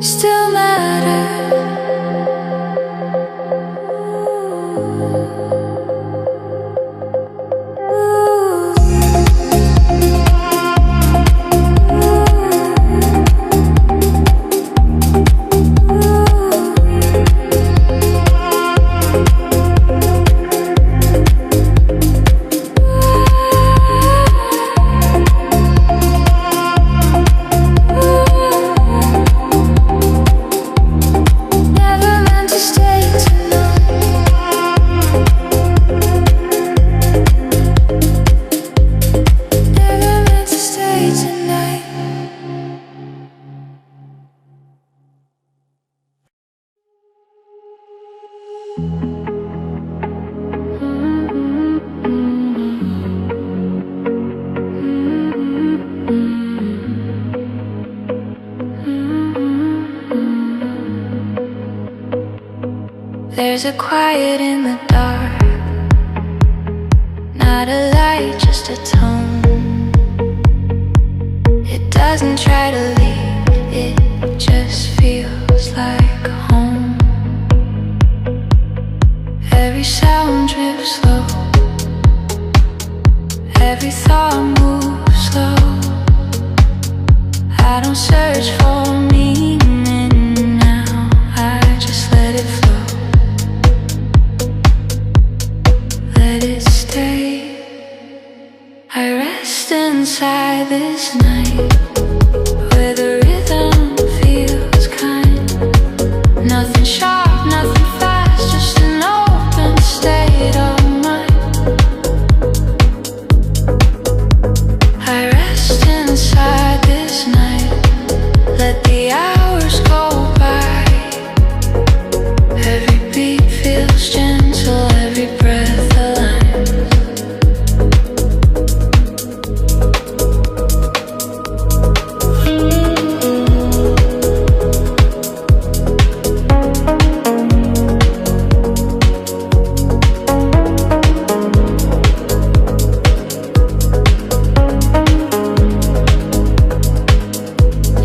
still matter. There's a quiet in the dark, not a light, just a tone. It doesn't try to leave, it just feels like home. Every sound drifts slow, every thought moves slow. I don't search for meaning now, I just let it flow. Let it stay. I rest inside this night, where the rhythm feels kind. Nothing sharp, nothing fast, just an open state of mind. I rest inside this night, let the hours go by. Every beat feels gentle, every breath aligns.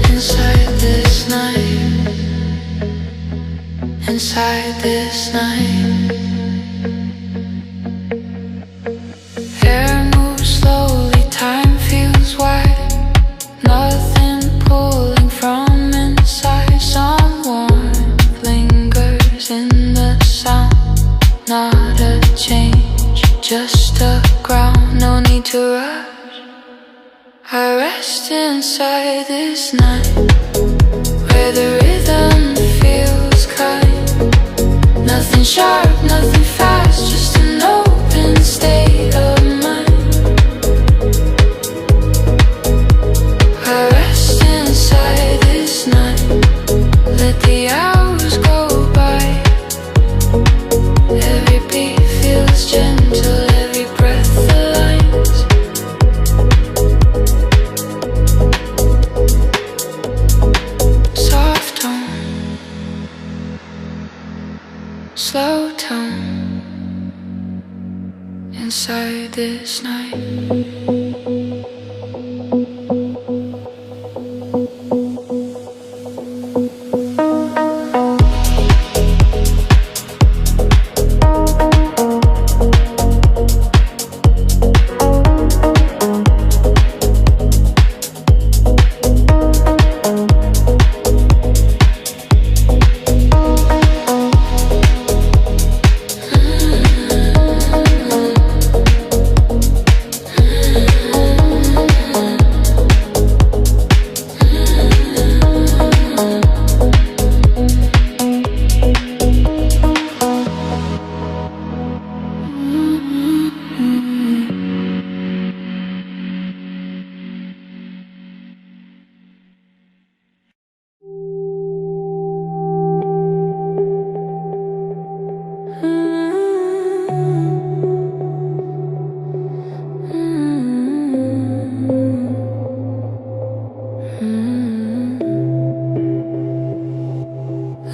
Inside this night, inside this night, air moves slowly, time feels wide. Nothing pulling from inside. Some warmth lingers in the sound. Not a change, just a ground. No need to rush. I rest inside this night, where the rhythm feels kind. Nothing sharp, nothing fast, just an open state of mind. I rest inside this night, let the hours go by. Every beat feels gentle, every breath aligns. Soft tone, slow tone, inside this night.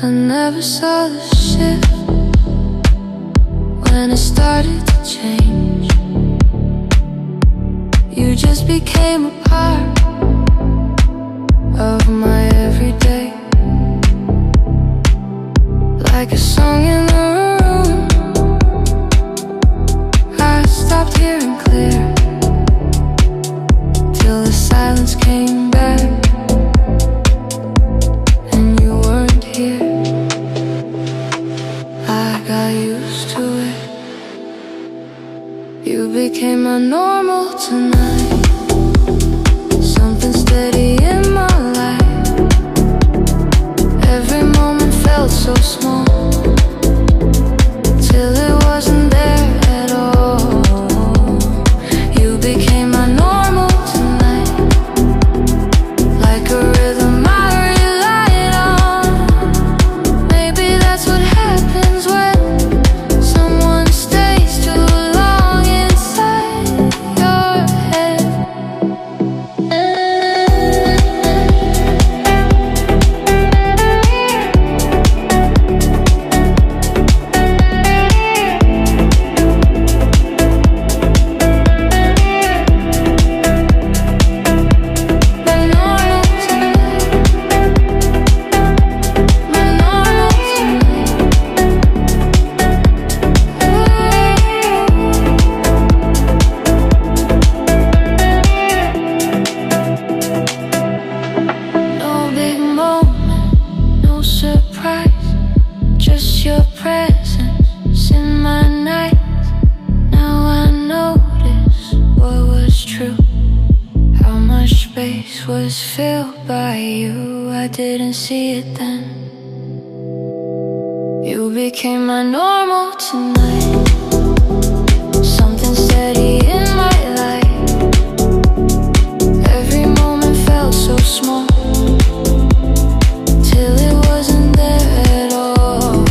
I never saw the shift when it started to change. You just became a part of my everyday. like a song in the room. I stopped hearing clear till the silence came back, and you weren't here. I got used to it. You became my normal tonight, something steady in my life. Every moment felt so small, till it wasn't there at all. You became my normal tonight, like a rhythm I relied on. Maybe that's what happens when someone stays too long inside your head. No big moment, no surprise, just your presence in my nights. Now I notice what was true, how much space was filled by you. I didn't see it then. You became my normal tonight, something steady in my life. Every moment felt so small, till it wasn't there at all.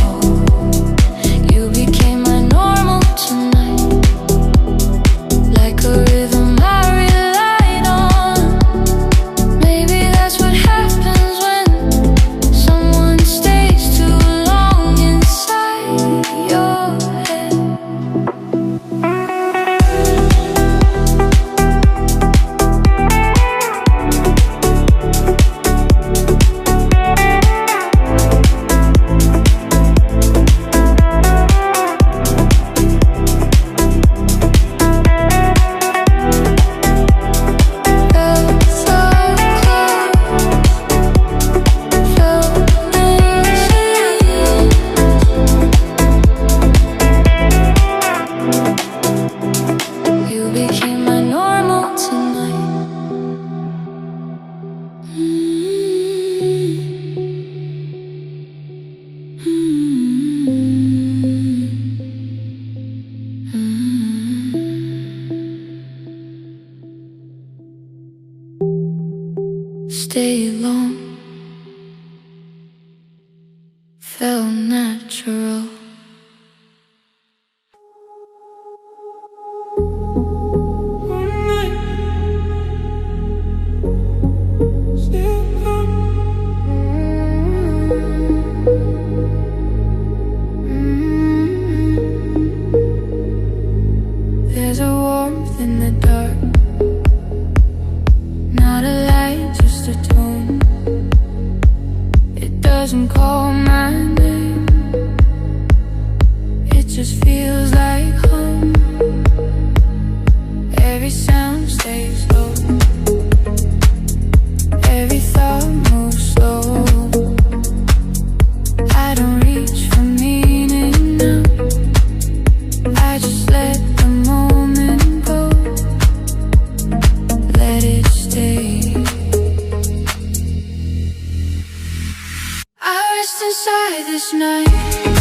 You became my normal tonight, like a rhythm I relied on. Maybe that's what happens when someone stays too long inside your head. Felt so close, felt easy. You became my normal tonight. Stay long, felt natural. There's a warmth in the dark, not a light, just a tone. It doesn't call my name, it just feels like home. Every sound stays low, every thought moves slow. I don't reach for meaning now, I just let the moment go, let it stay. I rest inside this night.